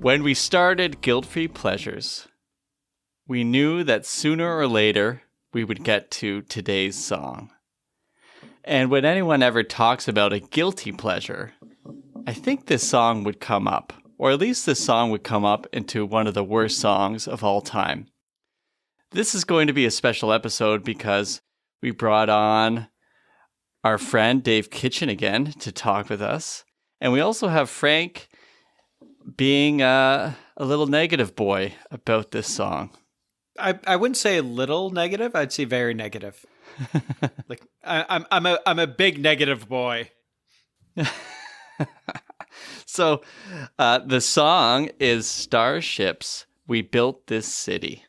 When we started Guilt-Free Pleasures, we knew that sooner or later we would get to today's song. And when anyone ever talks about a guilty pleasure, I think this song would come up, or at least this song would come up into one of the worst songs of all time. This is going to be a special episode because we brought on our friend Dave Kitchen again to talk with us. And we also have Frank being a little negative boy about this song. I wouldn't say a little negative. I'd say very negative. Like I'm a big negative boy. So the song is Starship's "We Built This City."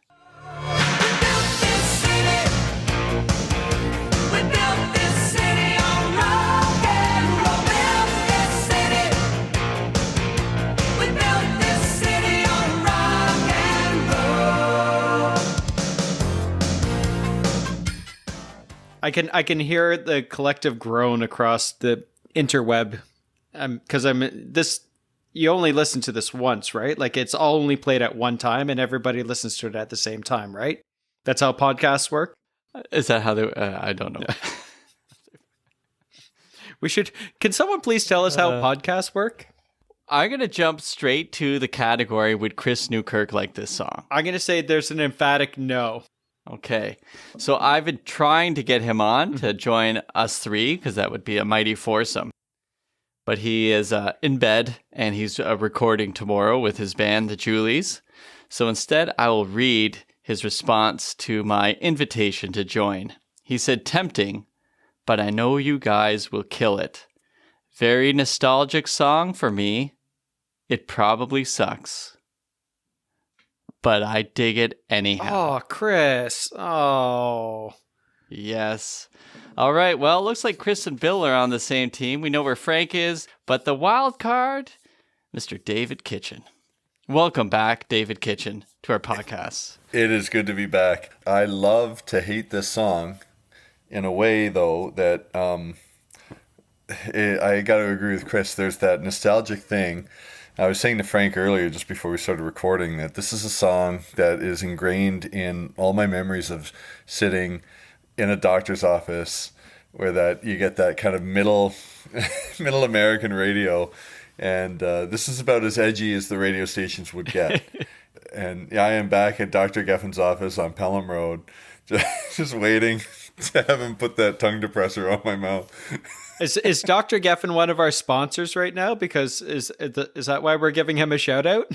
I can hear the collective groan across the interweb, because you only listen to this once, right? Like it's all only played at one time, and everybody listens to it at the same time, right? That's how podcasts work. Is that how they? I don't know. Can someone please tell us how podcasts work? I'm gonna jump straight to the category. Would Chris Newkirk like this song? I'm gonna say there's an emphatic no. Okay, so I've been trying to get him on to join us three because that would be a mighty foursome. But he is in bed and he's recording tomorrow with his band, the Julies. So instead, I will read his response to my invitation to join. He said, "Tempting, but I know you guys will kill it. Very nostalgic song for me. It probably sucks, but I dig it anyhow." Oh, Chris. Oh. Yes. All right. Well, it looks like Chris and Bill are on the same team. We know where Frank is, but the wild card, Mr. David Kitchen. Welcome back, David Kitchen, to our podcast. It is good to be back. I love to hate this song in a way, though, that I got to agree with Chris. There's that nostalgic thing. I was saying to Frank earlier, just before we started recording, that this is a song that is ingrained in all my memories of sitting in a doctor's office where that you get that kind of middle American radio. And this is about as edgy as the radio stations would get. And I am back at Dr. Geffen's office on Pelham Road, just waiting to have him put that tongue depressor on my mouth. Is Dr. Geffen one of our sponsors right now? Because is that why we're giving him a shout out?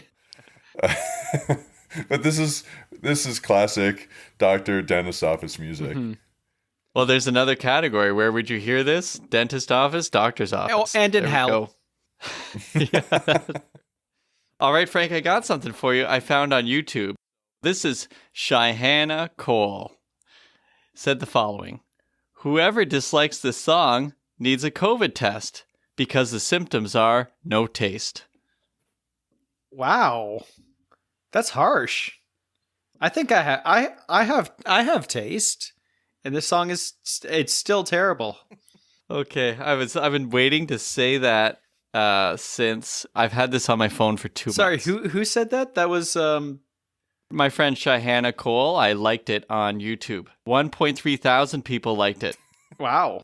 But this is classic Dr. Dentist office music. Mm-hmm. Well, there's another category. Where would you hear this? Dentist office, doctor's office. Oh, and in hell. Yeah. All right, Frank, I got something for you I found on YouTube. This is Shihana Cole. Said the following: "Whoever dislikes this song needs a COVID test because the symptoms are no taste." Wow, that's harsh. I think I have taste, and this song it's still terrible. Okay, I've been waiting to say that since I've had this on my phone for 2 months. Sorry, who said that? That was my friend Shihana Cole. I liked it on YouTube. 1.3 thousand people liked it. Wow.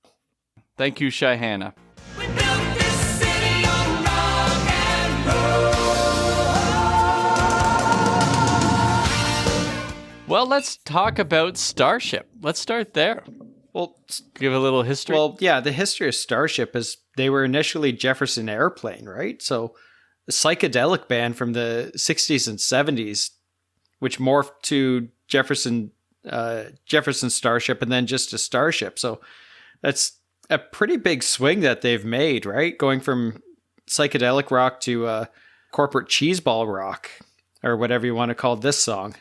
Thank you, Shihana. We built this city on rock and roll. Well, let's talk about Starship. Let's start there. Well, Give a little history. Well, yeah, the history of Starship is they were initially Jefferson Airplane, right? So a psychedelic band from the 60s and 70s, which morphed to Jefferson Starship and then just a Starship. So that's a pretty big swing that they've made, right? Going from psychedelic rock to corporate cheeseball rock, or whatever you want to call this song.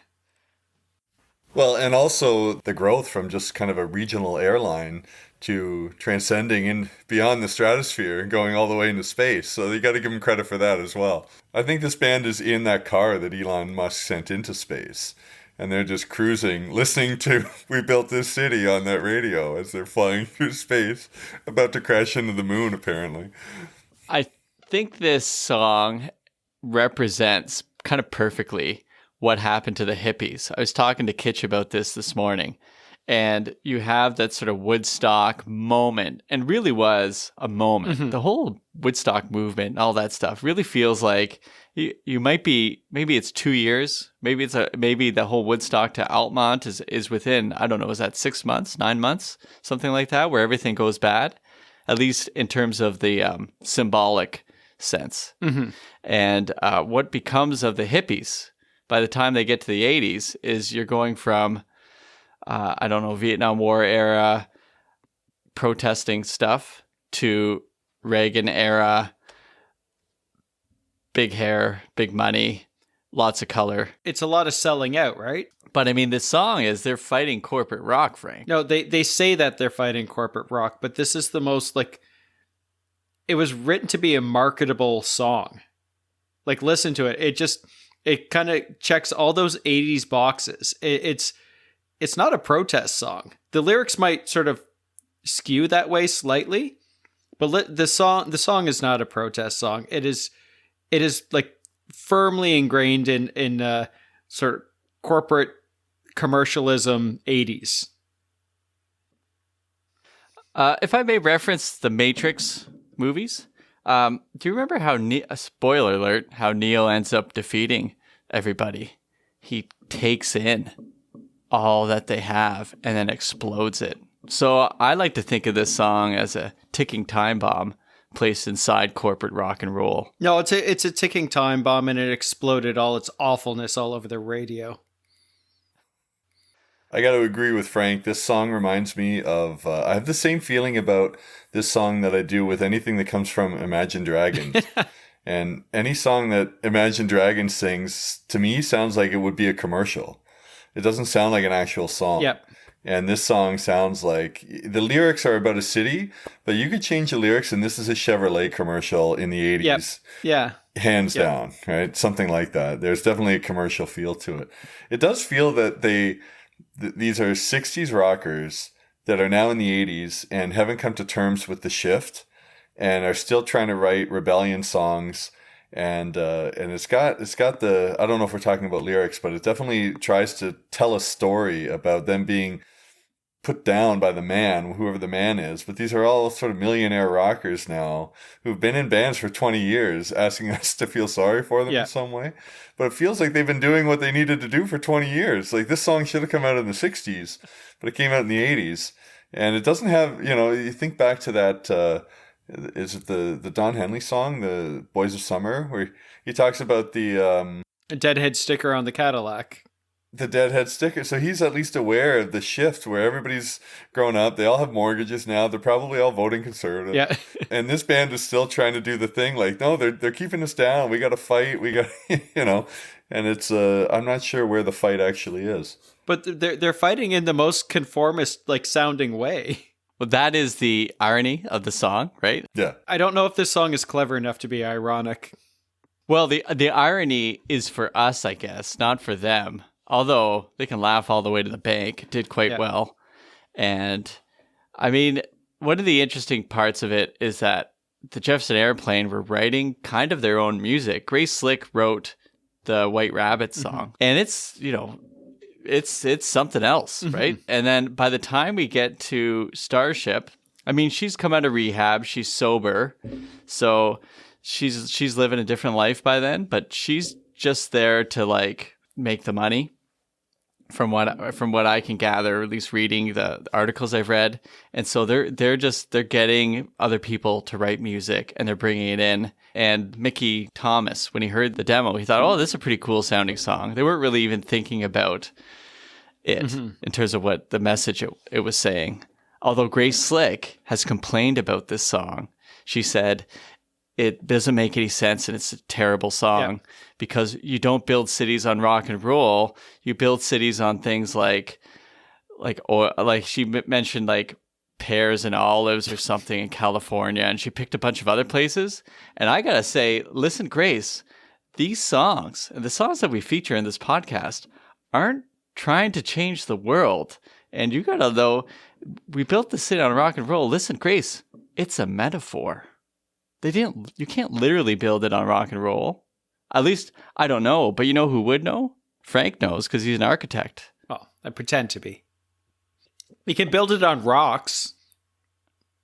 Well, and also the growth from just kind of a regional airline to transcending in beyond the stratosphere and going all the way into space. So you got to give them credit for that as well. I think this band is in that car that Elon Musk sent into space. And they're just cruising, listening to "We Built This City" on that radio as they're flying through space, about to crash into the moon, apparently. I think this song represents kind of perfectly what happened to the hippies. I was talking to Kitch about this morning, and you have that sort of Woodstock moment, and really was a moment. The whole Woodstock movement and all that stuff really feels like you might be, maybe it's 2 years, maybe the whole Woodstock to Altamont is within, I don't know, is that 6 months, 9 months, something like that, where everything goes bad, at least in terms of the symbolic sense. And what becomes of the hippies by the time they get to the 80s is you're going from, I don't know, Vietnam War era protesting stuff to Reagan era, big hair, big money, lots of color. It's a lot of selling out, right? But I mean, this song is they're fighting corporate rock, Frank. No, they say that they're fighting corporate rock, but this is the most, like, it was written to be a marketable song. Like, listen to it. It kind of checks all those 80s boxes. It's not a protest song. The lyrics might sort of skew that way slightly, but the song is not a protest song. It is like firmly ingrained in sort of corporate commercialism 80s. If I may reference the Matrix movies, do you remember how spoiler alert, how Neo ends up defeating everybody? He takes in all that they have and then explodes it. So I like to think of this song as a ticking time bomb placed inside corporate rock and roll. No, it's a ticking time bomb, and it exploded all its awfulness all over the radio. I got to agree with Frank. This song reminds me of, I have the same feeling about this song that I do with anything that comes from Imagine Dragons. And any song that Imagine Dragons sings, to me, sounds like it would be a commercial. It doesn't sound like an actual song. Yep. And this song sounds like, the lyrics are about a city, but you could change the lyrics, and this is a Chevrolet commercial in the 80s. Yep. Yeah. Hands down, right? Something like that. There's definitely a commercial feel to it. It does feel that these are 60s rockers that are now in the 80s and haven't come to terms with the shift and are still trying to write rebellion songs. And it's got the, I don't know if we're talking about lyrics, but it definitely tries to tell a story about them being put down by the man, whoever the man is. But these are all sort of millionaire rockers now who've been in bands for 20 years, asking us to feel sorry for them in some way. But it feels like they've been doing what they needed to do for 20 years. Like, this song should have come out in the 60s, but it came out in the 80s. And it doesn't have, you think back to that, is it the Don Henley song, The Boys of Summer, where he talks about the A deadhead sticker on the Cadillac. The deadhead sticker. So he's at least aware of the shift where everybody's grown up. They all have mortgages now. They're probably all voting conservative. Yeah. And this band is still trying to do the thing. Like, no, they're keeping us down. We got to fight. We got, and it's, I'm not sure where the fight actually is. But they're fighting in the most conformist, like, sounding way. Well, that is the irony of the song, right? Yeah. I don't know if this song is clever enough to be ironic. Well, the irony is for us, I guess, not for them. Although they can laugh all the way to the bank. It did quite well. And I mean, one of the interesting parts of it is that the Jefferson Airplane were writing kind of their own music. Grace Slick wrote the White Rabbit song. And it's, it's something else, right? And then by the time we get to Starship, I mean, she's come out of rehab. She's sober. So she's living a different life by then. But she's just there to, like, make the money. From what I can gather, or at least reading the articles I've read. And so they're getting other people to write music and they're bringing it in. And Mickey Thomas, when he heard the demo, he thought, oh, this is a pretty cool sounding song. They weren't really even thinking about it in terms of what the message it was saying. Although Grace Slick has complained about this song. She said, it doesn't make any sense and it's a terrible song because you don't build cities on rock and roll. You build cities on things like she mentioned like pears and olives or something in California, and she picked a bunch of other places. And I gotta say, listen, Grace, these songs and the songs that we feature in this podcast aren't trying to change the world. And you gotta know, we built the city on rock and roll. Listen, Grace, it's a metaphor. You can't literally build it on rock and roll. At least I don't know, but you know who would know? Frank knows because he's an architect. Oh, I pretend to be. You can build it on rocks.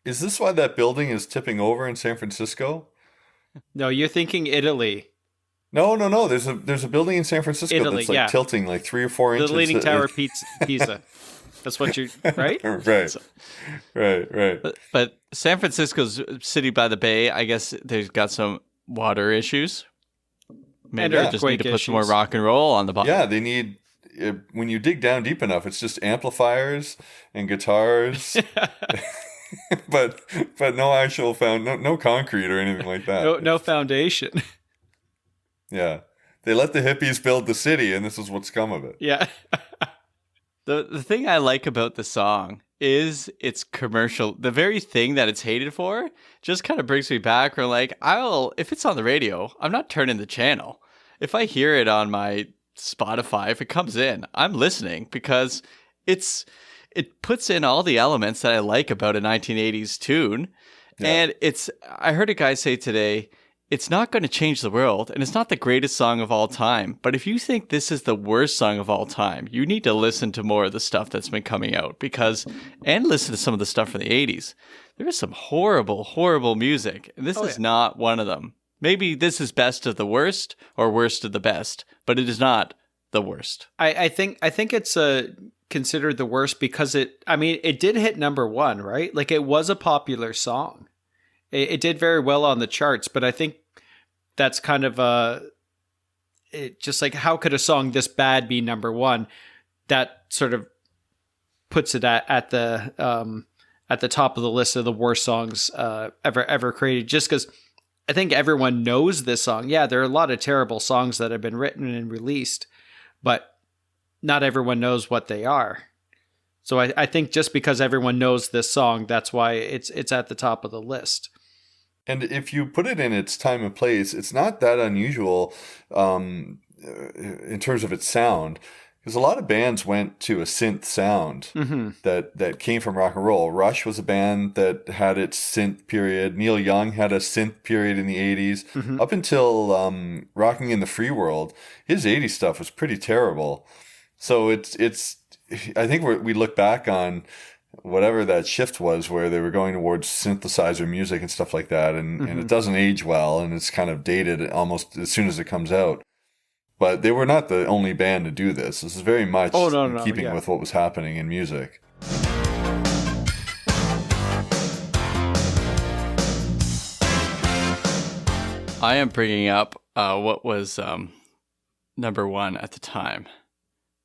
Is this why that building is tipping over in San Francisco? No, you're thinking Italy. No. There's a building in San Francisco Italy, that's like yeah. tilting like 3 or 4 The inches. Leaning Tower of Pisa. That's what you're, right? Right. But San Francisco's city by the bay, I guess they've got some water issues. Maybe And they just need to earthquake put some more issues. rock and roll on the bottom. Yeah, they need. When you dig down deep enough, it's just amplifiers and guitars, but no actual no concrete or anything like that. No foundation. Yeah, they let the hippies build the city, and this is what's come of it. Yeah. The thing I like about the song is its commercial. The very thing that it's hated for just kind of brings me back. Where like, if it's on the radio, I'm not turning the channel. If I hear it on my Spotify, if it comes in, I'm listening because it puts in all the elements that I like about a 1980s tune. Yeah. And I heard a guy say today, it's not going to change the world and it's not the greatest song of all time. But if you think this is the worst song of all time, you need to listen to more of the stuff that's been coming out and listen to some of the stuff from the 80s. There is some horrible, horrible music. And this is not one of them. Maybe this is best of the worst or worst of the best, but it is not the worst. I think it's considered the worst because it did hit number 1, right? Like it was a popular song. It did very well on the charts, but I think that's kind of just like, how could a song this bad be number 1? That sort of puts it at the top of the list of the worst songs ever created. Just because I think everyone knows this song. Yeah, there are a lot of terrible songs that have been written and released, but not everyone knows what they are. So I think just because everyone knows this song, that's why it's at the top of the list. And if you put it in its time and place, it's not that unusual in terms of its sound. Because a lot of bands went to a synth sound that came from rock and roll. Rush was a band that had its synth period. Neil Young had a synth period in the 80s. Up until Rocking in the Free World, his 80s stuff was pretty terrible. So it's I think we look back on whatever that shift was where they were going towards synthesizer music and stuff like that. And it doesn't age well, and it's kind of dated almost as soon as it comes out. But they were not the only band to do this. This is very much in keeping with what was happening in music. I am bringing up what was number 1 at the time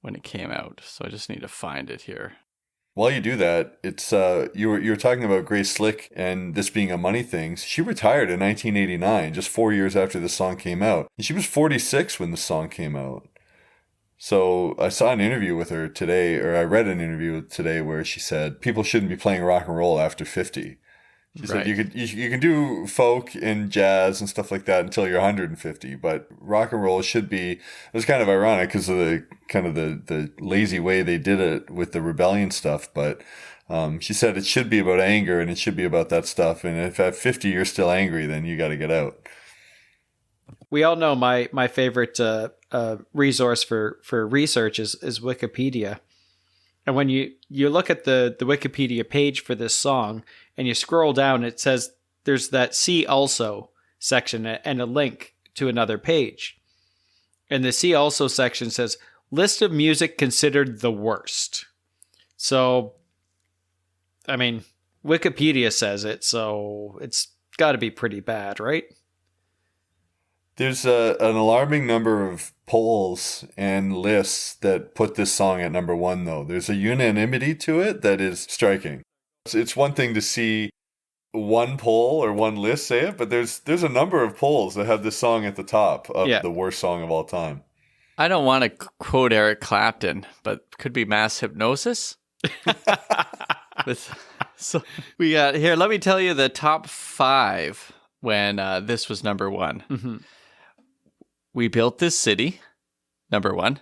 when it came out. So I just need to find it here. While you do that, it's you were talking about Grace Slick and this being a money thing. She retired in 1989, just 4 years after the song came out. And she was 46 when the song came out. So I saw an interview with her today, or I read an interview today where she said people shouldn't be playing rock and roll after 50. She said you can do folk and jazz and stuff like that until you're 150, but rock and roll should be. It was kind of ironic because of the lazy way they did it with the rebellion stuff. But she said it should be about anger and it should be about that stuff. And if at 50 you're still angry, then you got to get out. We all know my favorite resource for research is Wikipedia. And when you look at the Wikipedia page for this song and you scroll down, it says there's that See Also section and a link to another page. And the See Also section says, list of music considered the worst. So, I mean, Wikipedia says it, so it's got to be pretty bad, right? There's an alarming number of polls and lists that put this song at number 1, though. There's a unanimity to it that is striking. It's one thing to see one poll or one list say it, but there's a number of polls that have this song at the top of the worst song of all time. I don't want to quote Eric Clapton, but could be Mass Hypnosis. So we got here. Let me tell you the top 5 when this was number 1. Mm-hmm. We Built This City, number 1.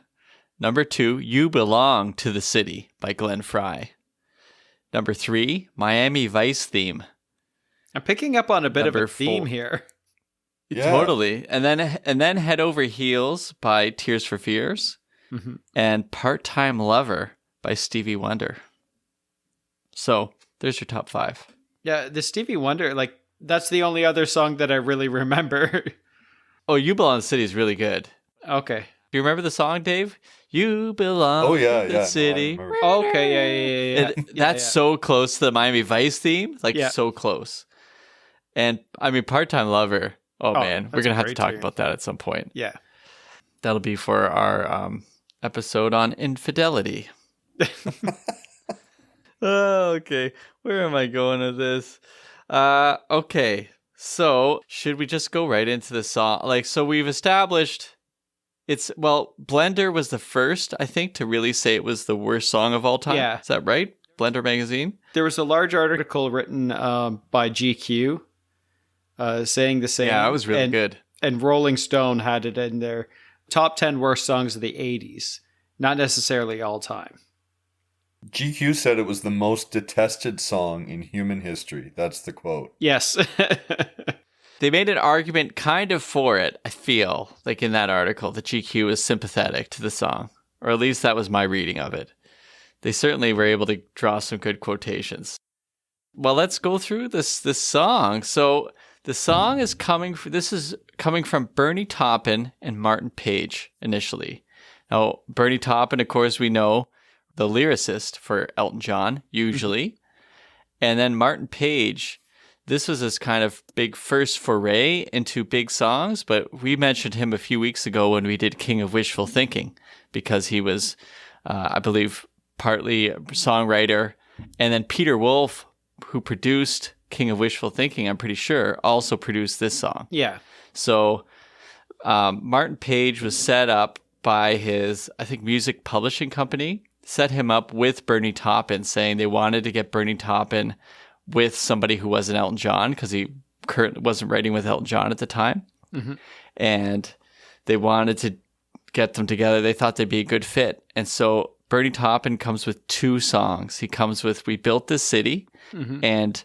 Number 2, You Belong to the City by Glenn Frey. Number 3, Miami Vice Theme. I'm picking up on a bit Number of a theme 4. here. Yeah. Totally. And then Head Over Heels by Tears for Fears and Part-Time Lover by Stevie Wonder. So there's your top 5. Yeah, the Stevie Wonder, like, that's the only other song that I really remember. Oh, You Belong to the City is really good. Okay. Do you remember the song, Dave? You belong Oh, yeah, to the yeah. No, I city. remember. Okay, yeah. That's so close to the Miami Vice theme. Like, Yeah. so close. And, I mean, Part-Time Lover. Oh, man. We're that's going a to have to great talk tune. about that at some point. Yeah. That'll be for our episode on infidelity. Oh, okay. Where am I going with this? Okay. So, should we just go right into the song? Like, so we've established Blender was the first, I think, to really say it was the worst song of all time. Yeah. Is that right? Blender magazine? There was a large article written by GQ saying the same. Yeah, it was really good. And Rolling Stone had it in their top 10 worst songs of the 80s. Not necessarily all time. GQ said it was the most detested song in human history. That's the quote. Yes. They made an argument kind of for it, I feel, like in that article, that GQ was sympathetic to the song. Or at least that was my reading of it. They certainly were able to draw some good quotations. Well, let's go through this song. So the song is coming from Bernie Taupin and Martin Page initially. Now, Bernie Taupin, of course, we know, the lyricist for Elton John, usually. And then Martin Page, this was his kind of big first foray into big songs, but we mentioned him a few weeks ago when we did King of Wishful Thinking, because he was, I believe, partly a songwriter. And then Peter Wolf, who produced King of Wishful Thinking, I'm pretty sure, also produced this song. Yeah. So Martin Page was set up by his, I think, music publishing company, set him up with Bernie Taupin, saying they wanted to get Bernie Taupin with somebody who wasn't Elton John, because he wasn't writing with Elton John at the time. And they wanted to get them together. They thought they'd be a good fit. And so Bernie Taupin comes with 2 songs. He comes with We Built This City and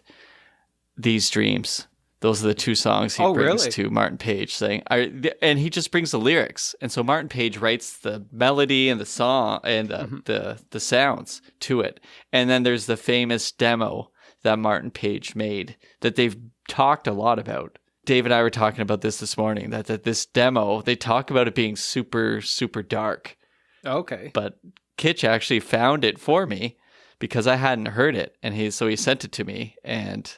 These Dreams. Those are the 2 songs he brings to Martin Page, saying, and he just brings the lyrics. And so Martin Page writes the melody and the song and the sounds to it. And then there's the famous demo that Martin Page made that they've talked a lot about. Dave and I were talking about this morning, that this demo, they talk about it being super, super dark. Okay. But Kitch actually found it for me because I hadn't heard it. And he sent it to me, and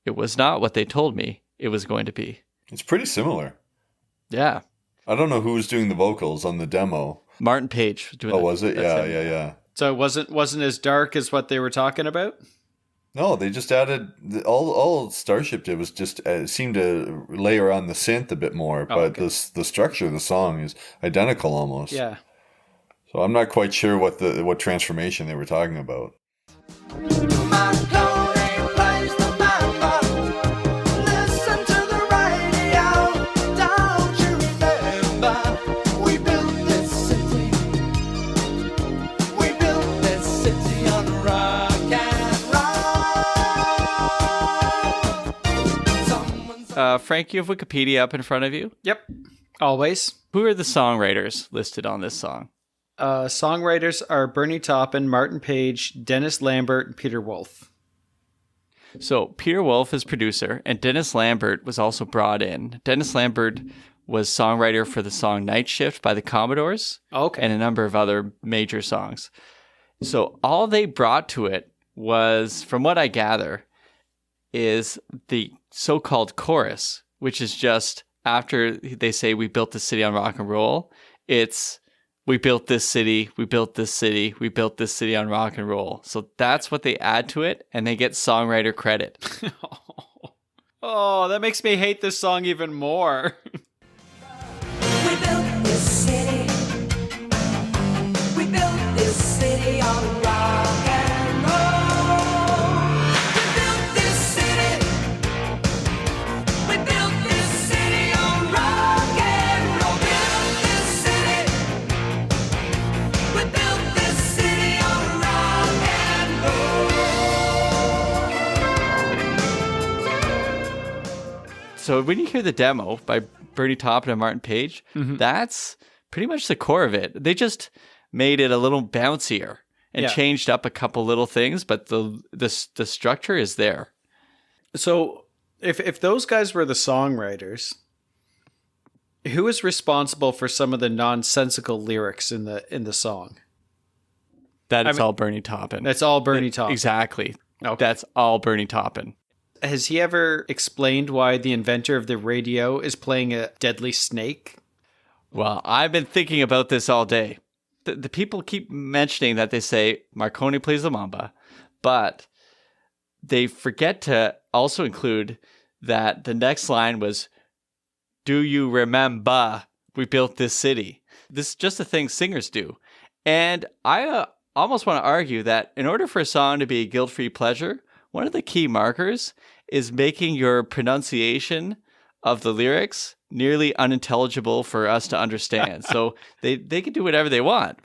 it was not what they told me it was going to be. It's pretty similar. Yeah. I don't know who was doing the vocals on the demo. Martin Page was doing Oh, was it? Yeah. So it wasn't as dark as what they were talking about? No, they just added all Starship did was just seemed to layer on the synth a bit more, but the structure of the song is identical almost. Yeah. So I'm not quite sure what transformation they were talking about. Frank, you have Wikipedia up in front of you. Yep. Always. Who are the songwriters listed on this song? Songwriters are Bernie Taupin, Martin Page, Dennis Lambert, and Peter Wolf. So Peter Wolf is producer, and Dennis Lambert was also brought in. Dennis Lambert was songwriter for the song Night Shift by the Commodores. Okay. And a number of other major songs. So all they brought to it was, from what I gather, is the so-called chorus, which is just after they say we built the city on rock and roll, it's we built this city, we built this city, we built this city on rock and roll. So that's what they add to it, and they get songwriter credit. Oh, that makes me hate this song even more. We built this city. We built this city on rock and roll. We built this city. We built this city on rock and roll. Built this city. We built this city on rock and roll. So when you hear the demo by Bernie Taupin and Martin Page, that's pretty much the core of it. They just made it a little bouncier and changed up a couple little things, but the structure is there. So if those guys were the songwriters, who is responsible for some of the nonsensical lyrics in the song? That is all Bernie Taupin. That's all Bernie Taupin. Exactly. Okay. That's all Bernie Taupin. Has he ever explained why the inventor of the radio is playing a deadly snake? Well, I've been thinking about this all day. The people keep mentioning that they say Marconi plays the mamba, but they forget to also include that the next line was, "Do you remember we built this city?" This is just a thing singers do. And I almost want to argue that in order for a song to be a guilt-free pleasure, one of the key markers is making your pronunciation of the lyrics nearly unintelligible for us to understand. So they can do whatever they want.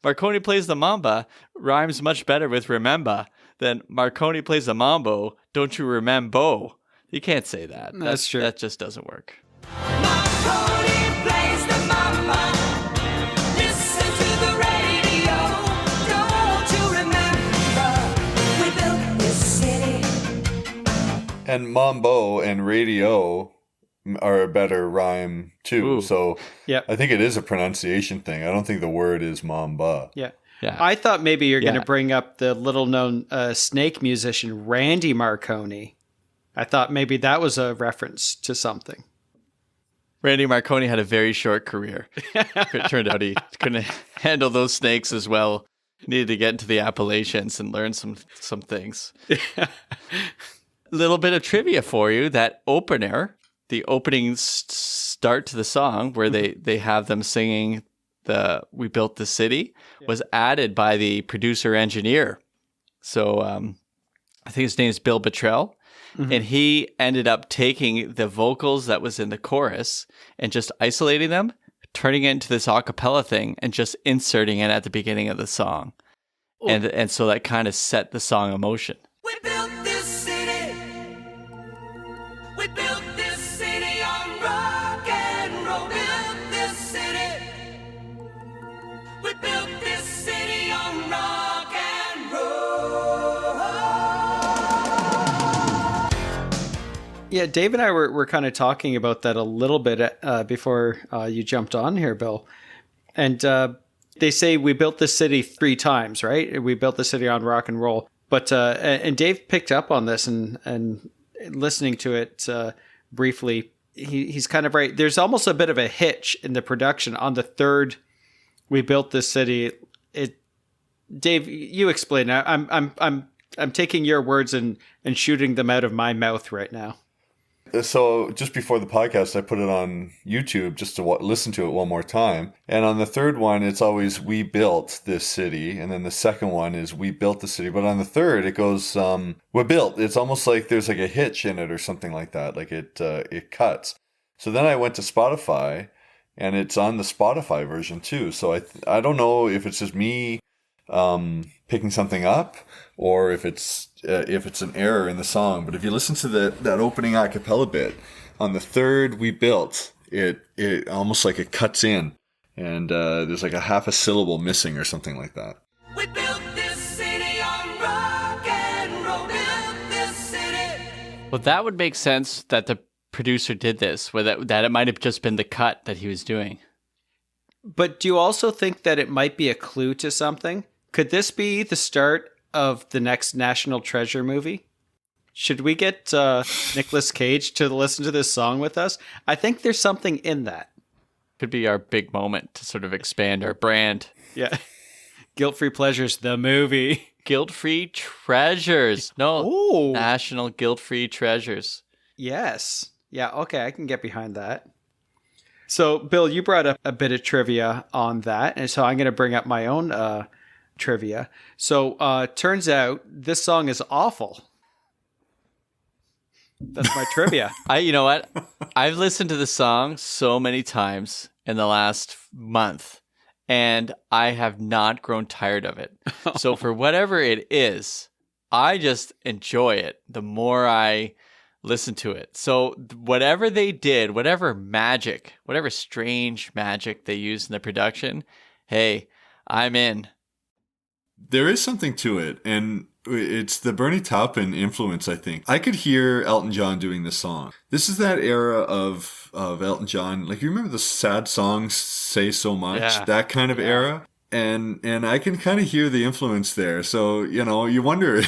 Marconi plays the mamba rhymes much better with remember than Marconi plays the mambo, don't you remember? You can't say that. That's true. That just doesn't work. Marconi plays the mama. Listen to the radio. Don't you remember we built this city? And mambo and radio are a better rhyme too. Ooh. So Yep. I think it is a pronunciation thing. I don't think the word is mamba. Yeah. Yeah. I thought maybe you're going Yeah. to bring up the little-known snake musician Randy Marconi. I thought maybe that was a reference to something. Randy Marconi had a very short career. It turned out he couldn't handle those snakes as well. Needed to get into the Appalachians and learn some things. Little bit of trivia for you. That opener, the opening start to the song where they have them singing the "We Built the City" was added by the producer engineer. So I think his name is Bill Bottrell. And he ended up taking the vocals that was in the chorus and just isolating them, turning it into this a cappella thing and just inserting it at the beginning of the song. And so that kind of set the song in motion. We built this city. We built this city on rock and roll. Built this city. We built this city on rock and roll. Yeah, Dave and I were kind of talking about that a little bit before you jumped on here, Bill. And they say we built this city 3 times, right? We built the city on rock and roll. But and Dave picked up on this and listening to it briefly, he's kind of right. There's almost a bit of a hitch in the production on the third "We Built This City." Dave, you explain. I'm taking your words and shooting them out of my mouth right now. So just before the podcast, I put it on YouTube just to listen to it one more time. And on the third one, it's always "We built this city." And then the second one is "We built the city." But on the third, it goes, "We built." It's almost like there's like a hitch in it or something like that. Like it cuts. So then I went to Spotify and it's on the Spotify version too. So I don't know if it's just me picking something up or if it's an error in the song. But if you listen to that opening a cappella bit on the third "We built," it almost like it cuts in and there's like a half a syllable missing or something like that. We built this city on rock and roll. Built this city. Well, that would make sense that the producer did this, that it might have just been the cut that he was doing. But do you also think that it might be a clue to something? Could this be the start of the next National Treasure movie? Should we get Nicolas Cage to listen to this song with us? I think there's something in that. Could be our big moment to sort of expand our brand. Yeah. Guilt-Free Pleasures, the movie. Guilt-free treasures. No, Ooh. National Guilt-Free Treasures. Yes. Yeah, okay, I can get behind that. So, Bill, you brought up a bit of trivia on that, and so I'm going to bring up my own trivia. So, turns out this song is awful. That's my trivia. You know what? I've listened to the song so many times in the last month, and I have not grown tired of it. So for whatever it is, I just enjoy it. The more I listen to it. So whatever they did, whatever magic, whatever strange magic they used in the production, hey, I'm in. There is something to it, and it's the Bernie Taupin influence, I think. I could hear Elton John doing this song. This is that era of Elton John. Like, you remember the sad songs, Say So Much? Yeah. That kind of era? And I can kind of hear the influence there. So, you wonder...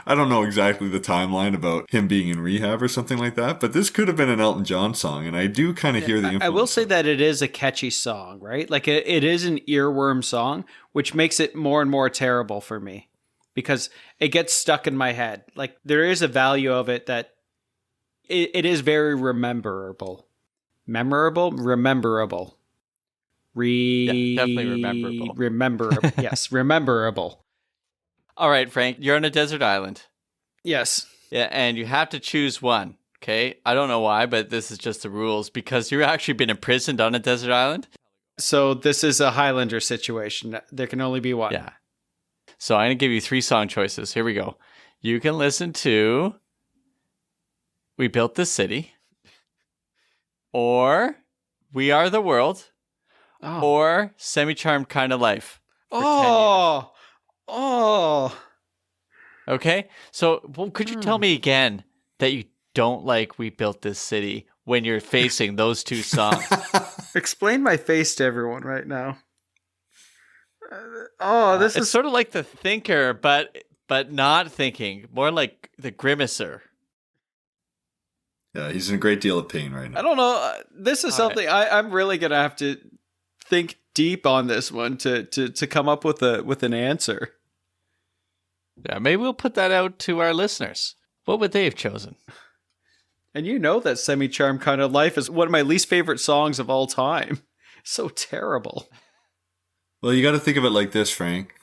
I don't know exactly the timeline about him being in rehab or something like that, but this could have been an Elton John song, and I do kind of hear the influence. I will say that it is a catchy song, right? Like it is an earworm song, which makes it more and more terrible for me because it gets stuck in my head. Like there is a value of it that it is very rememberable. Rememberable. Definitely rememberable. Rememberable. Yes, rememberable. All right, Frank, you're on a desert island. Yes. Yeah, and you have to choose one, okay? I don't know why, but this is just the rules because you've actually been imprisoned on a desert island. So this is a Highlander situation. There can only be one. Yeah. So I'm going to give you 3 song choices. Here we go. You can listen to We Built This City, or We Are the World, or Semi-Charmed Kind of Life. Okay. So could you tell me again that you don't like We Built This City when you're facing those 2 songs? Explain my face to everyone right now. This It's is sort of like the thinker, but not thinking. More like the grimacer. Yeah, he's in a great deal of pain right now. I don't know. This is something I'm really gonna have to think deep on this one to come up with an answer. Yeah, maybe we'll put that out to our listeners. What would they have chosen? And you know that Semi-Charmed Kind of Life is one of my least favorite songs of all time. So terrible. Well, you got to think of it like this, Frank.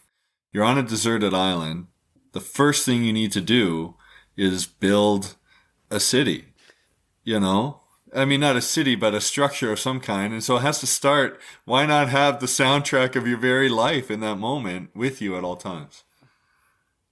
You're on a deserted island. The first thing you need to do is build a city. I mean, not a city, but a structure of some kind. And so it has to start. Why not have the soundtrack of your very life in that moment with you at all times?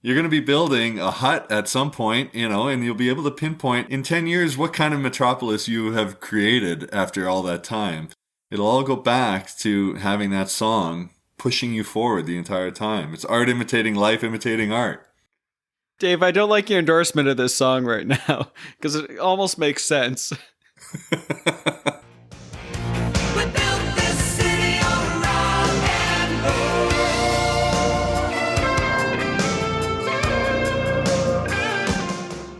You're going to be building a hut at some point, and you'll be able to pinpoint in 10 years what kind of metropolis you have created after all that time. It'll all go back to having that song pushing you forward the entire time. It's art imitating life, imitating art. Dave, I don't like your endorsement of this song right now because it almost makes sense. We built this city on rock and roll.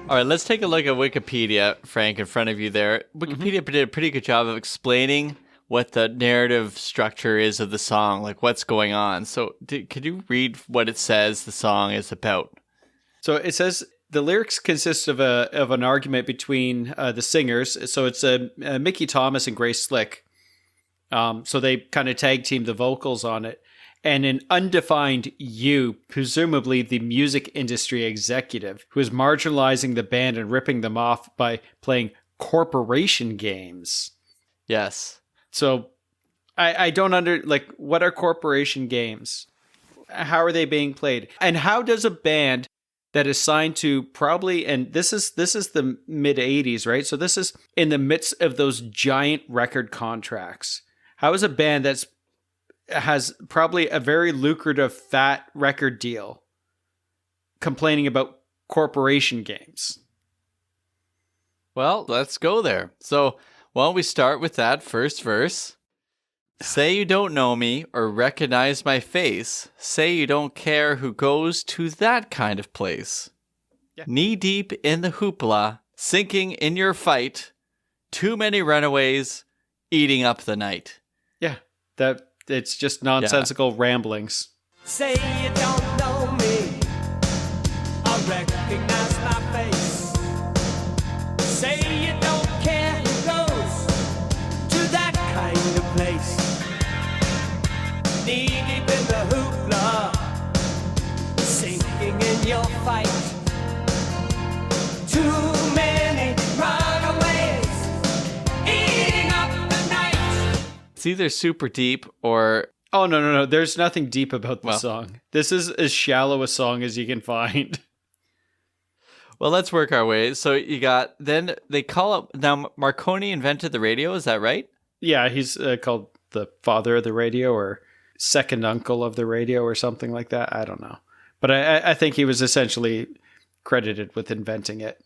All right, let's take a look at Wikipedia, Frank, in front of you there. Wikipedia did a pretty good job of explaining what the narrative structure is of the song, like what's going on. So could you read what it says the song is about? So it says the lyrics consist of an argument between the singers. So it's Mickey Thomas and Grace Slick. So they kind of tag team the vocals on it. And an undefined you, presumably the music industry executive, who is marginalizing the band and ripping them off by playing corporation games. Yes. So I don't what are corporation games? How are they being played? And how does a band that is signed to probably, and this is the mid 80s, right? So this is in the midst of those giant record contracts. How is a band has probably a very lucrative fat record deal complaining about corporation games? Well, let's go there. So why don't we start with that first verse? Say you don't know me or recognize my face. Say you don't care who goes to that kind of place. Yeah. Knee deep in the hoopla, sinking in your fight. Too many runaways, eating up the night. Yeah, that it's just nonsensical ramblings. Say you don't know me or recognize my face. Say you don't care who goes to that kind of place. Knee deep in the hoopla, sinking in your fight. Too many runaways, eating up the night. It's either super deep or... Oh, no. There's nothing deep about the song. This is as shallow a song as you can find. Well, let's work our way. So you got, then they call up, now Marconi invented the radio, is that right? Yeah, he's called the father of the radio or second uncle of the radio or something like that. I don't know. But I think he was essentially credited with inventing it.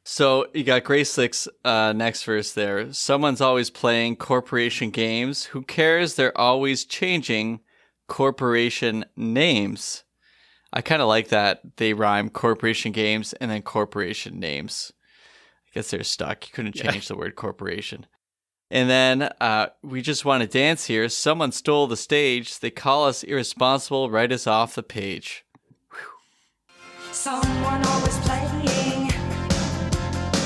So you got Grace Slick's next verse there. Someone's always playing corporation games. Who cares? They're always changing corporation names. I kind of like that they rhyme corporation games and then corporation names. I guess they're stuck. You couldn't change the word corporation. And then we just want to dance here. Someone stole the stage. They call us irresponsible, write us off the page. Someone always playing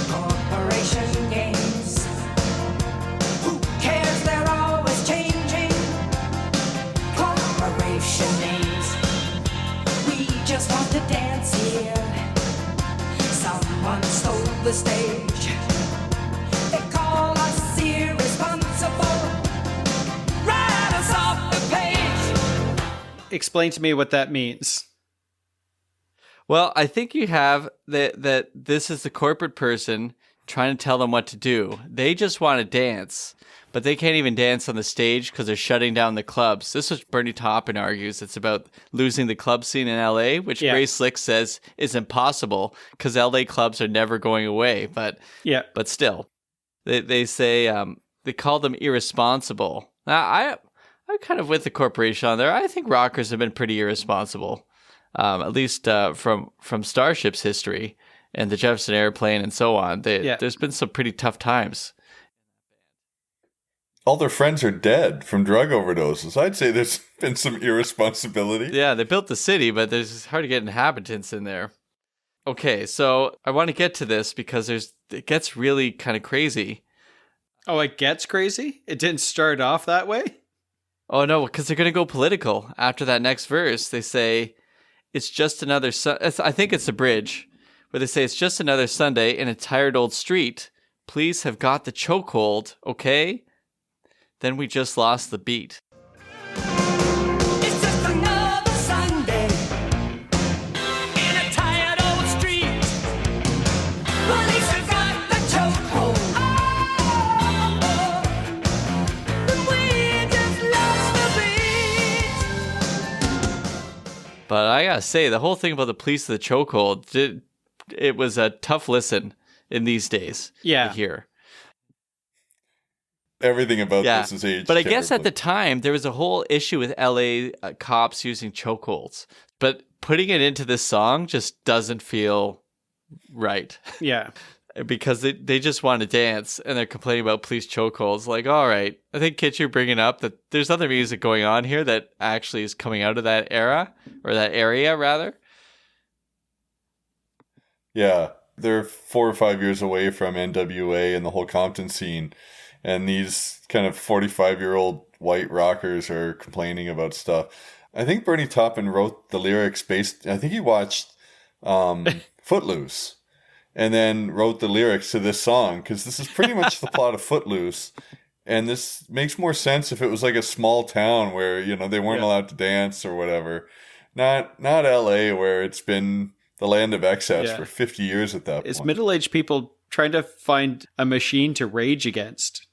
corporation games. Who cares? They're always changing corporation names. We just want to dance here. Someone stole the stage. They call us irresponsible. Write us off the page. Explain to me what that means. Well, I think you have that this is the corporate person trying to tell them what to do. They just want to dance, but they can't even dance on the stage because they're shutting down the clubs. This is what Bernie Taupin argues. It's about losing the club scene in LA, which Grace Slick says is impossible because LA clubs are never going away. But still, they say they call them irresponsible. Now, I'm kind of with the corporation on there. I think rockers have been pretty irresponsible. At least from Starship's history and the Jefferson Airplane and so on. There's been some pretty tough times. All their friends are dead from drug overdoses. I'd say there's been some irresponsibility. Yeah, they built the city, but it's hard to get inhabitants in there. Okay, so I want to get to this because it gets really kind of crazy. Oh, it gets crazy? It didn't start off that way? Oh, no, because they're going to go political. After that next verse, they say... It's just another I think it's a bridge where they say it's just another Sunday in a tired old street. Please have got the chokehold, okay? Then we just lost the beat. It's just another Sunday in a tired old street. Police have got the chokehold. Then we just lost the beat. But I gotta say, the whole thing about the police of the chokehold, it was a tough listen in these days. Yeah. To hear. Everything about this is aged But I guess at terribly. the time, there was a whole issue with LA cops using chokeholds. But putting it into this song just doesn't feel right. Yeah. Because they just want to dance and they're complaining about police chokeholds. Like, all right, I think, Kit, you're bringing up that there's other music going on here that actually is coming out of that era, or that area, rather. Yeah, they're 4 or 5 years away from NWA and the whole Compton scene. And these kind of 45-year-old white rockers are complaining about stuff. I think Bernie Taupin wrote the lyrics I think he watched Footloose. And then wrote the lyrics to this song, because this is pretty much the plot of Footloose. And this makes more sense if it was like a small town where, they weren't allowed to dance or whatever. Not LA, where it's been the land of excess for 50 years at that point. It's middle-aged people trying to find a machine to rage against.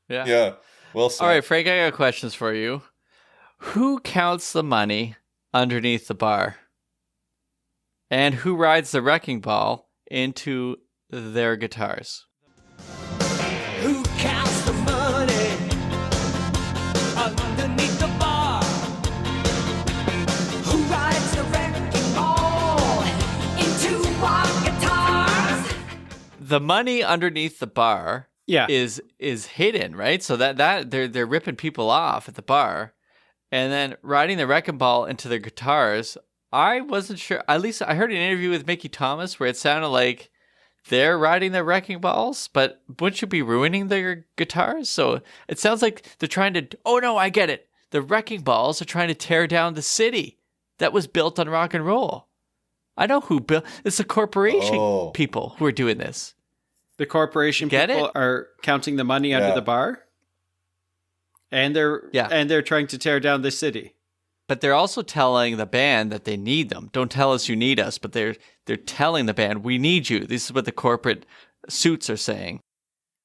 Yeah. Yeah. Well said. All right, Frank, I got questions for you. Who counts the money underneath the bar? And who rides the wrecking ball into their guitars? Who counts the money underneath the bar? Who rides the wrecking ball into our guitars? The money underneath the bar is hidden, right? So that they're ripping people off at the bar, and then riding the wrecking ball into their guitars. I wasn't sure. At least I heard an interview with Mickey Thomas where it sounded like they're riding the wrecking balls, but wouldn't you be ruining their guitars? So it sounds like they're trying to, oh no, I get it. The wrecking balls are trying to tear down the city that was built on rock and roll. I know who built, it's the corporation people who are doing this. The corporation people are counting the money under the bar? And they're trying to tear down the city. But they're also telling the band that they need them. Don't tell us you need us, but they're telling the band, we need you. This is what the corporate suits are saying.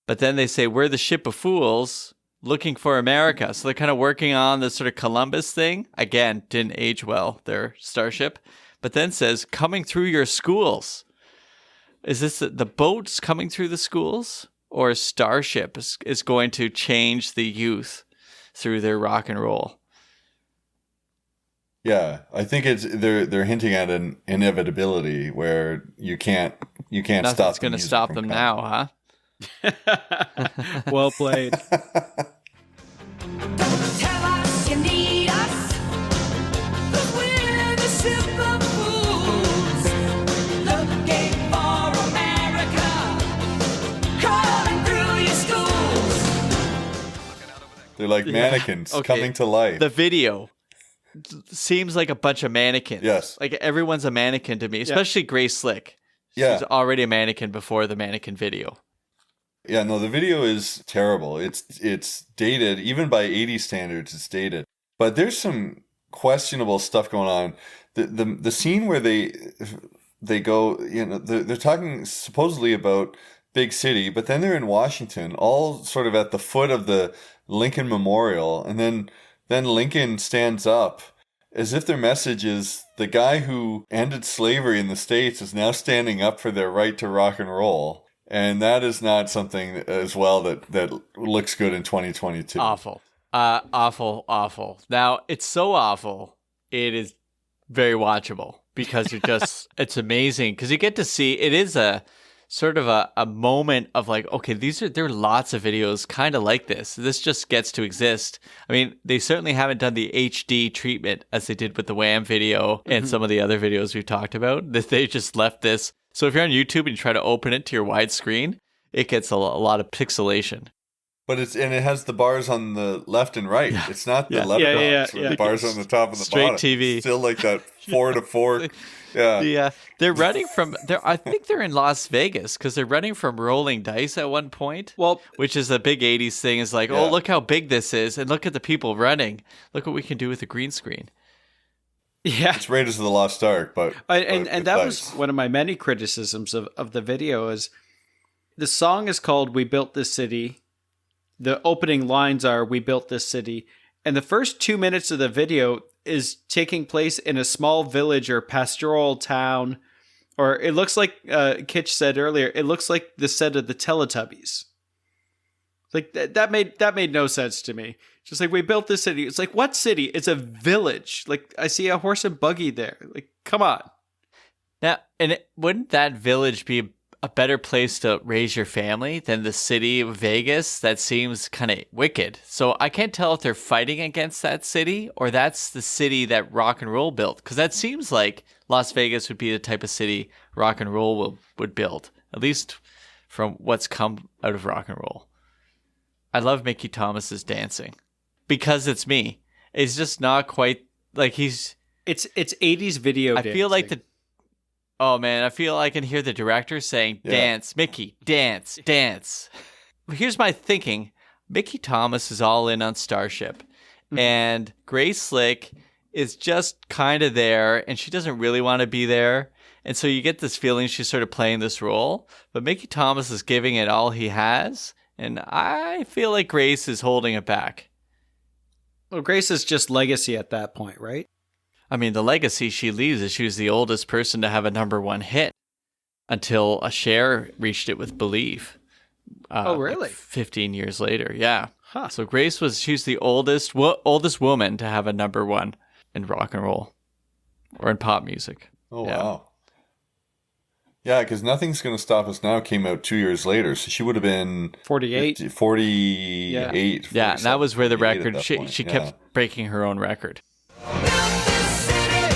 But then they say, we're the ship of fools looking for America. So they're kind of working on this sort of Columbus thing. Again, didn't age well, their Starship. But then says, coming through your schools. Is this the boats coming through the schools? Or Starship is going to change the youth through their rock and roll? Yeah, I think they're hinting at an inevitability where you can't stop. Nothing's going to stop them now, huh? Well played. Don't tell us you need us, 'cause we're the ship of fools, looking for America, crawling through your schools. They're like mannequins Okay. coming to life. The video seems like a bunch of mannequins. Yes. Like everyone's a mannequin to me, especially Grace Slick. Yeah. She's already a mannequin before the mannequin video. Yeah, no, the video is terrible. It's dated, even by 80 standards, it's dated. But there's some questionable stuff going on. The scene where they go, you know, they're talking supposedly about big city, but then they're in Washington, all sort of at the foot of the Lincoln Memorial, and then Lincoln stands up as if their message is the guy who ended slavery in the States is now standing up for their right to rock and roll. And that is not something as well that looks good in 2022. Awful. Awful. Now, it's so awful, it is very watchable because it's amazing because you get to see, it is a sort of a moment of like, okay, there are lots of videos kind of like this. This just gets to exist. I mean, they certainly haven't done the HD treatment as they did with the Wham video and some of the other videos we've talked about. That they just left this. So if you're on YouTube and you try to open it to your widescreen, it gets a lot of pixelation. But it has the bars on the left and right. Yeah. It's not the Yeah. left Yeah. the bars on the top and the Straight bottom. TV. It's still like that 4 to 4. Yeah. Yeah, they're running from there. I think they're in Las Vegas because they're running from rolling dice at one point. Well, which is a big 80s thing. Is like, Yeah. oh, look how big this is. And look at the people running. Look what we can do with the green screen. yeah. It's Raiders of the Lost Ark, but And with that dice. was one of my many criticisms of the video is the song is called We Built This City. The opening lines are We Built This City. And the first 2 minutes of the video is taking place in a small village or pastoral town. Or it looks like Kitch said earlier, it looks like the set of the Teletubbies. Like that made no sense to me. Just like we built this city. It's like, what city? It's a village. Like I see a horse and buggy there. Like, come on. Now, wouldn't that village be a better place to raise your family than the city of Vegas? That seems kind of wicked. So I can't tell if they're fighting against that city or that's the city that rock and roll built. Because that seems like Las Vegas would be the type of city rock and roll would build, at least from what's come out of rock and roll. I love Mickey Thomas's dancing because it's me. It's just not quite like he's. It's 80s video. I feel like Oh man, I feel I can hear the director saying, dance, Mickey, dance, dance. Here's my thinking. Mickey Thomas is all in on Starship. And Grace Slick is just kind of there, and she doesn't really want to be there. And so you get this feeling she's sort of playing this role. But Mickey Thomas is giving it all he has. And I feel like Grace is holding it back. Well, Grace is just legacy at that point, right? I mean, the legacy she leaves is she was the oldest person to have a #1 hit until a Cher reached it with Believe. Oh, really? Like 15 years later, yeah. Huh. So she's the oldest woman to have a #1 in rock and roll or in pop music. Oh, Yeah. wow. Yeah, because Nothing's Gonna Stop Us Now came out 2 years later, so she would have been 48. 48. Yeah, and that 47, was where the 48 at record, that she point, kept breaking her own record. Built this city.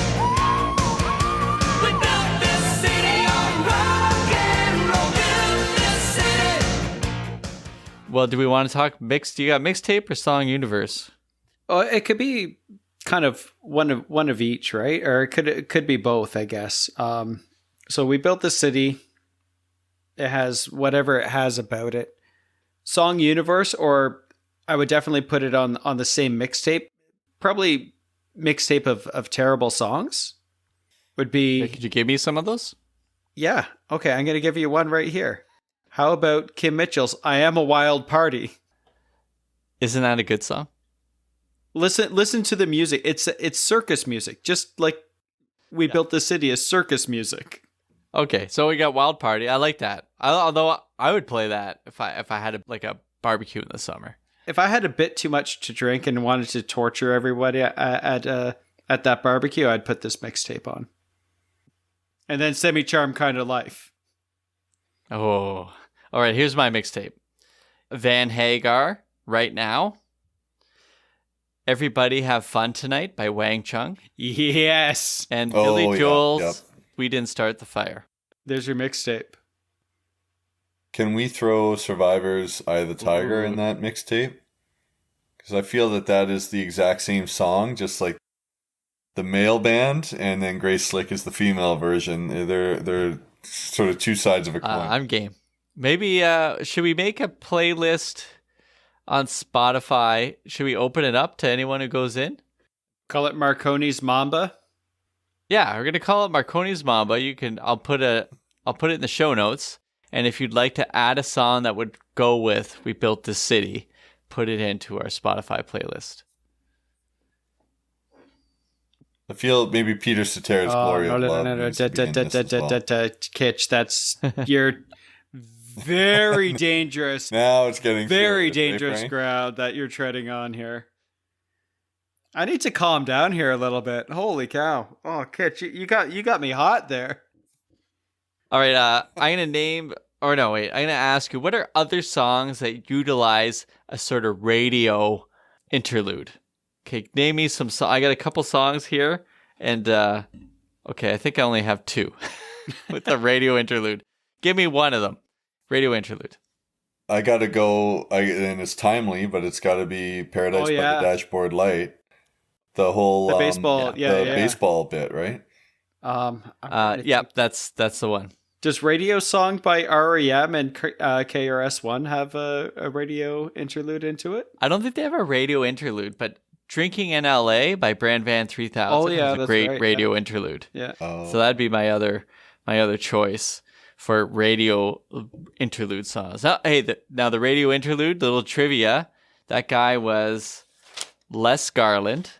We built this city on rock and roll. Built this city. Well, do we want to talk mixed? Do you got mixtape or song universe? Oh, it could be kind of one of each, right? Or it could be both, I guess. So we built the city. It has whatever it has about it. Song universe, or I would definitely put it on the same mixtape. Probably mixtape of terrible songs would be... Could you give me some of those? Yeah. Okay, I'm going to give you one right here. How about Kim Mitchell's I Am a Wild Party? Isn't that a good song? Listen to the music. It's circus music. Just like We Built This City is circus music. Okay, so we got Wild Party. I like that. Although I would play that if I had a barbecue in the summer. If I had a bit too much to drink and wanted to torture everybody at that barbecue, I'd put this mixtape on. And then Semi-Charmed Kind of Life. Oh. All right, here's my mixtape. Van Hagar, Right Now. Everybody Have Fun Tonight by Wang Chung. Yes. And Oh, Billy yeah, Joel's yep. We Didn't Start the Fire. There's your mixtape. Can we throw Survivor's Eye of the Tiger in that mixtape? Because I feel that is the exact same song, just like the male band, and then Grace Slick is the female version. They're sort of two sides of a coin. I'm game. Maybe should we make a playlist on Spotify? Should we open it up to anyone who goes in? Call it Marconi's Mamba. Yeah, we're gonna call it Marconi's Mamba. I'll put it in the show notes. And if you'd like to add a song that would go with We Built This City, put it into our Spotify playlist. I feel maybe Peter Cetera's Glory of Love needs to be in this as well. Kitch, that's you're very dangerous. Now it's getting Very serious, eh, dangerous Frank? ground that you're treading on here. I need to calm down here a little bit. Holy cow! Oh, Kitch, you got me hot there. All right, I'm gonna ask you, what are other songs that utilize a sort of radio interlude? Okay, name me some I got a couple songs here, and okay, I think I only have two with the radio interlude. Give me one of them. Radio interlude. I gotta go, and it's timely, but it's gotta be Paradise by the Dashboard Light. The whole The baseball, baseball bit, right? Yep, that's the one. Does Radio Song by REM and KRS-One have a radio interlude into it? I don't think they have a radio interlude, but Drinking in LA by Brand Van 3000 has a great radio interlude. Yeah. Oh. So that'd be my other choice for radio interlude songs. Now, the radio interlude, little trivia, that guy was Les Garland,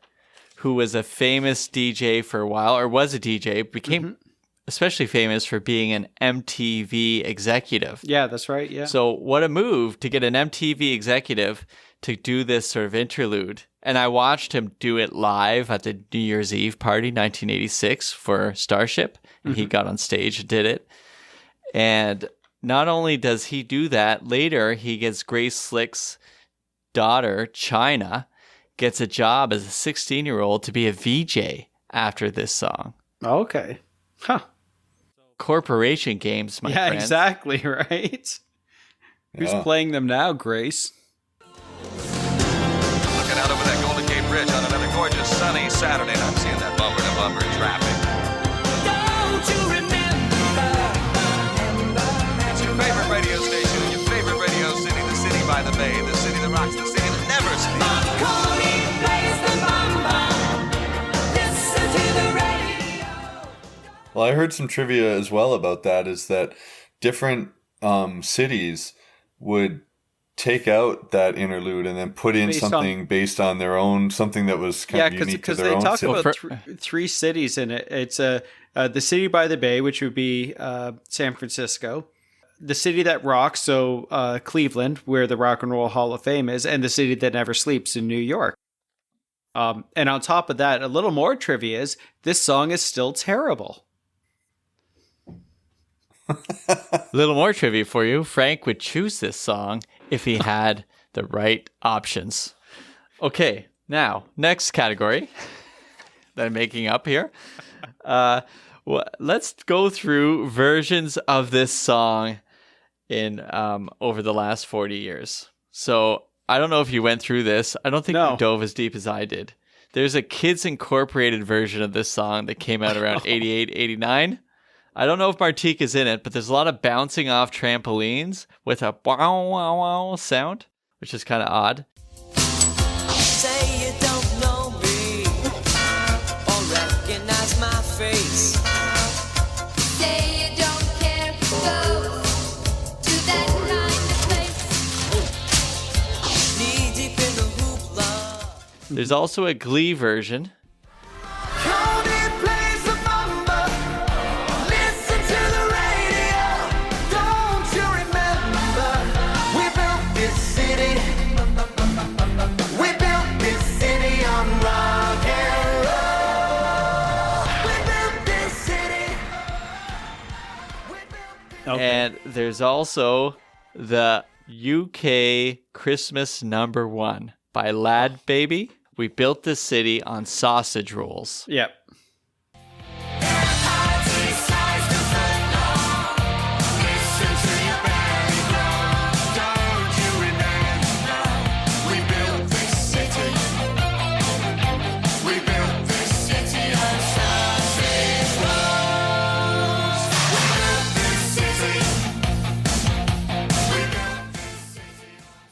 who was a famous DJ for a while, or was a DJ, became especially famous for being an MTV executive. Yeah, that's right. Yeah. So what a move to get an MTV executive to do this sort of interlude. And I watched him do it live at the New Year's Eve party, 1986, for Starship. And he got on stage and did it. And not only does he do that, later he gets Grace Slick's daughter, China, gets a job as a 16-year-old to be a VJ after this song. Okay. Huh. Corporation games, my friends. Yeah, exactly, right? Who's playing them now, Grace? Looking out over that Golden Gate Bridge on another gorgeous sunny Saturday, and I'm seeing that bumper-to-bumper traffic. Don't you remember? It's your favorite radio station, your favorite radio city, the city by the bay, the city that rocks, the city that never sleeps. Marconi plays the bomba. Listen to the radio. Well, I heard some trivia as well about that, is that different cities would take out that interlude and then put in something based on their own, something that was kind of unique to their own because they city. talk about three cities in it. It's the city by the bay, which would be San Francisco, the city that rocks, so Cleveland, where the Rock and Roll Hall of Fame is, and the city that never sleeps in New York. And on top of that, a little more trivia is this song is still terrible. A little more trivia for you. Frank would choose this song if he had the right options. Okay, now, next category that I'm making up here. Let's go through versions of this song in over the last 40 years. So I don't know if you went through this. I don't think you dove as deep as I did. There's a Kids Incorporated version of this song that came out around 88, 89. I don't know if Martique is in it, but there's a lot of bouncing off trampolines with a wow, wow, wow sound, which is kind of odd. Say you don't know me. There's also a Glee version. Coney plays the mamba. Listen to the radio. Don't you remember? We built this city. We built this city on rock and roll. We built this city. We built this And there's also the UK Christmas #1 by Lad Baby. We built this city on sausage rolls. Yep.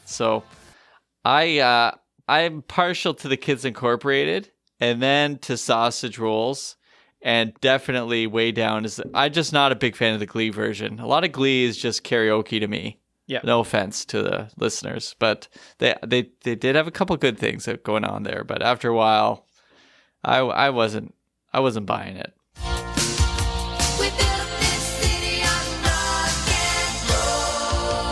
So I'm partial to the Kids Incorporated and then to sausage rolls, and definitely way down is I'm just not a big fan of the Glee version. A lot of Glee is just karaoke to me. Yeah. No offense to the listeners, but they did have a couple good things going on there. But after a while, I wasn't buying it. We built this city on rock and roll.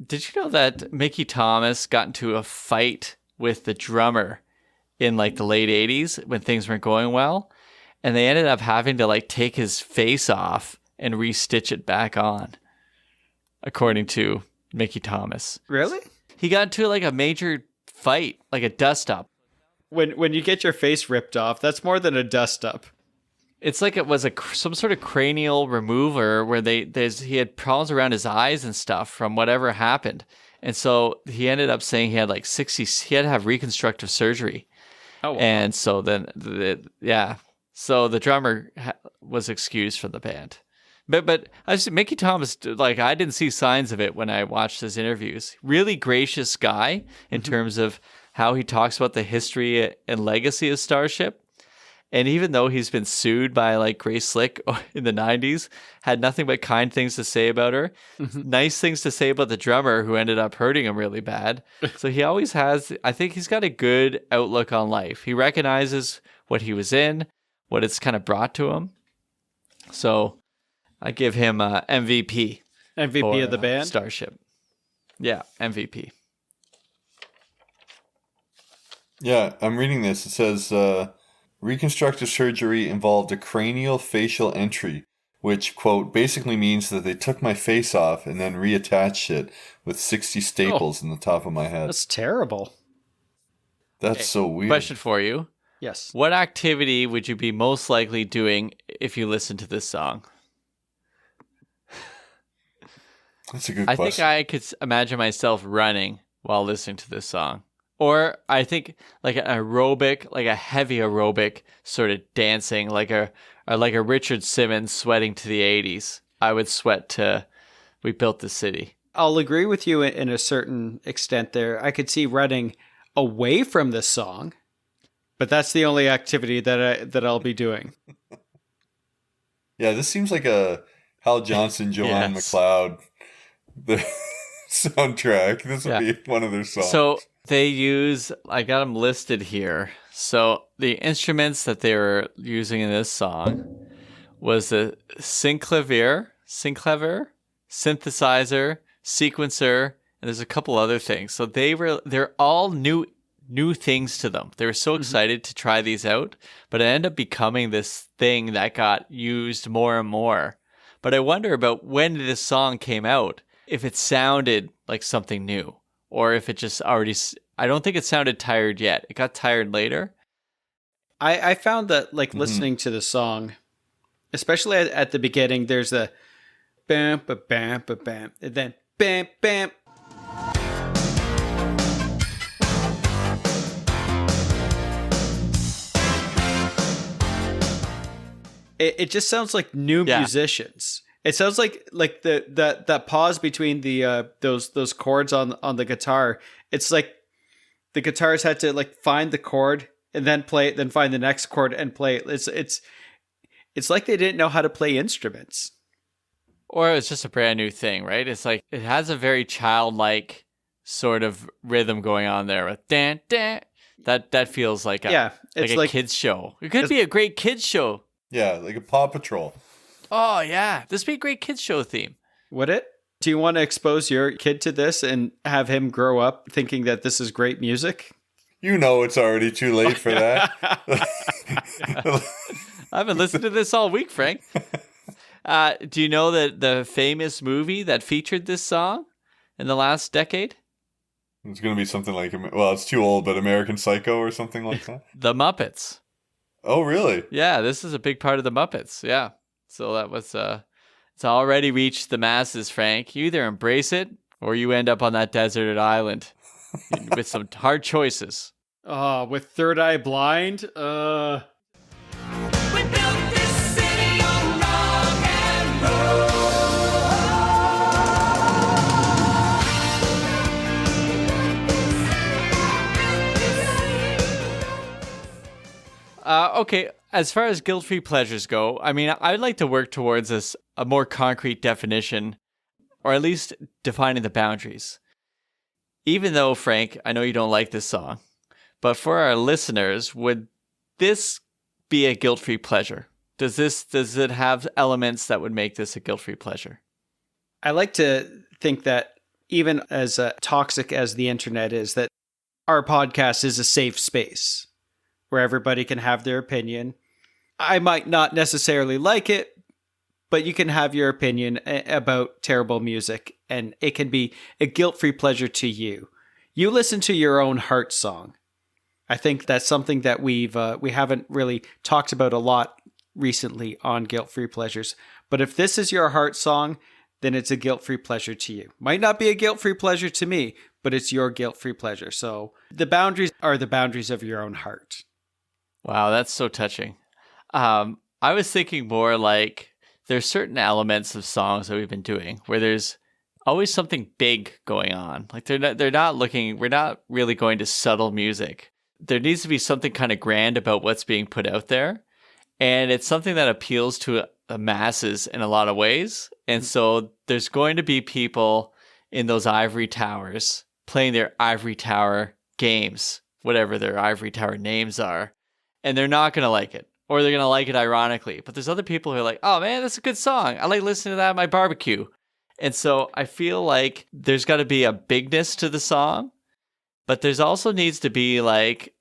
Did you know that Mickey Thomas got into a fight with the drummer in like the late 80s when things weren't going well? And they ended up having to like take his face off and restitch it back on, according to Mickey Thomas. Really? He got into like a major fight, like a dust up. When you get your face ripped off, that's more than a dust up. It's like it was some sort of cranial remover where he had problems around his eyes and stuff from whatever happened. And so he ended up saying he had like he had to have reconstructive surgery. Oh, wow. And so then, so the drummer was excused from the band. But Mickey Thomas, like, I didn't see signs of it when I watched his interviews. Really gracious guy in terms of how he talks about the history and legacy of Starship. And even though he's been sued by like Grace Slick in the 90s, had nothing but kind things to say about her. Nice things to say about the drummer who ended up hurting him really bad. So he always has, I think he's got a good outlook on life. He recognizes what he was in, what it's kind of brought to him. So I give him MVP. MVP of the band? Starship. Yeah, MVP. Yeah, I'm reading this. It says, reconstructive surgery involved a cranial facial entry, which, quote, basically means that they took my face off and then reattached it with 60 staples in the top of my head. That's terrible. That's so weird. Question for you. Yes. What activity would you be most likely doing if you listen to this song? That's a good I question. think I could imagine myself running while listening to this song. Or I think like an aerobic, like a heavy aerobic sort of dancing, like a Richard Simmons sweating to the 80s. I would sweat to We Built the City. I'll agree with you in a certain extent there. I could see running away from this song, but that's the only activity that I'll be doing. Yeah, this seems like a Hal Johnson, Joanne Yes. McLeod the soundtrack. This would be one of their songs. So they use, I got them listed here. So the instruments that they were using in this song was the synclavier, synthesizer, sequencer, and there's a couple other things. So they're all new things to them. They were so excited to try these out, but it ended up becoming this thing that got used more and more. But I wonder about when this song came out, if it sounded like something new, or if it just already, I don't think it sounded tired yet. It got tired later. I found that like listening to the song, especially at the beginning, there's a bam, ba bam, ba bam, and then bam, bam. It just sounds like new musicians. It sounds like that pause between the those chords on the guitar. It's like the guitars had to like find the chord and then play it, then find the next chord and play it. It's like they didn't know how to play instruments. Or it's just a brand new thing, right? It's like it has a very childlike sort of rhythm going on there with dan dan. That feels like it's a like kids show. It could be a great kids show. Yeah, like a Paw Patrol. Oh yeah, this would be a great kids show theme. would it? Do you want to expose your kid to this and have him grow up thinking that this is great music? You know it's already too late for that. I've been listening to this all week, Frank. Do you know that the famous movie that featured this song in the last decade? It's going to be something like, well, it's too old, but American Psycho or something like that. The Muppets. Oh, really? Yeah, this is a big part of the Muppets. Yeah. So that was, it's already reached the masses, Frank. You either embrace it or you end up on that deserted island with some hard choices. Oh, with Third Eye Blind? We built this city on rock and roll. Okay, as far as guilt-free pleasures go, I mean, I'd like to work towards a more concrete definition, or at least defining the boundaries. Even though, Frank, I know you don't like this song, but for our listeners, would this be a guilt-free pleasure? Does it have elements that would make this a guilt-free pleasure? I like to think that even as toxic as the internet is, that our podcast is a safe space where everybody can have their opinion. I might not necessarily like it, but you can have your opinion about terrible music, and it can be a guilt-free pleasure to you. You listen to your own heart song. I think that's something that we haven't really talked about a lot recently on guilt-free pleasures. But if this is your heart song, then it's a guilt-free pleasure to you. Might not be a guilt-free pleasure to me, but it's your guilt-free pleasure. So the boundaries are the boundaries of your own heart. Wow, that's so touching. I was thinking more like there's certain elements of songs that we've been doing where there's always something big going on. Like we're not really going to subtle music. There needs to be something kind of grand about what's being put out there. And it's something that appeals to the masses in a lot of ways. And so there's going to be people in those ivory towers playing their ivory tower games, whatever their ivory tower names are. And they're not going to like it, or they're going to like it ironically. But there's other people who are like, oh man, that's a good song. I like listening to that at my barbecue. And so I feel like there's got to be a bigness to the song, but there's also needs to be like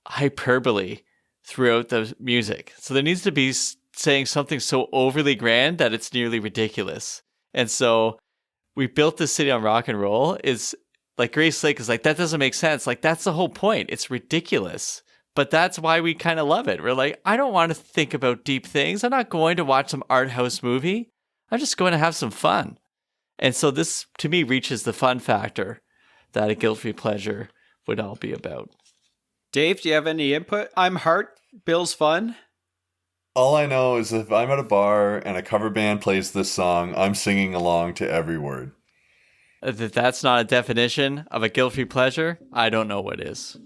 hyperbole throughout the music. So there needs to be saying something so overly grand that it's nearly ridiculous. And so we built this city on rock and roll is like Grace Lake is like, that doesn't make sense. Like that's the whole point. It's ridiculous. But that's why we kind of love it. We're like, I don't want to think about deep things. I'm not going to watch some art house movie. I'm just going to have some fun. And so this, to me, reaches the fun factor that a guilt-free pleasure would all be about. Dave, do you have any input? I'm heart. Bill's fun. All I know is if I'm at a bar and a cover band plays this song, I'm singing along to every word. If that's not a definition of a guilt-free pleasure, I don't know what is.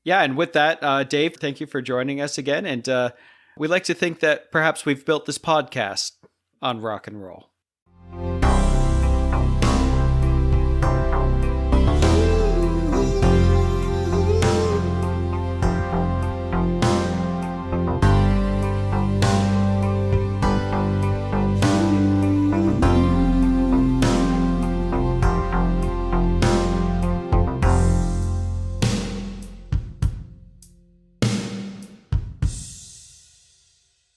Yeah, and with that, Dave, thank you for joining us again. And we like to think that perhaps we've built this podcast on rock and roll.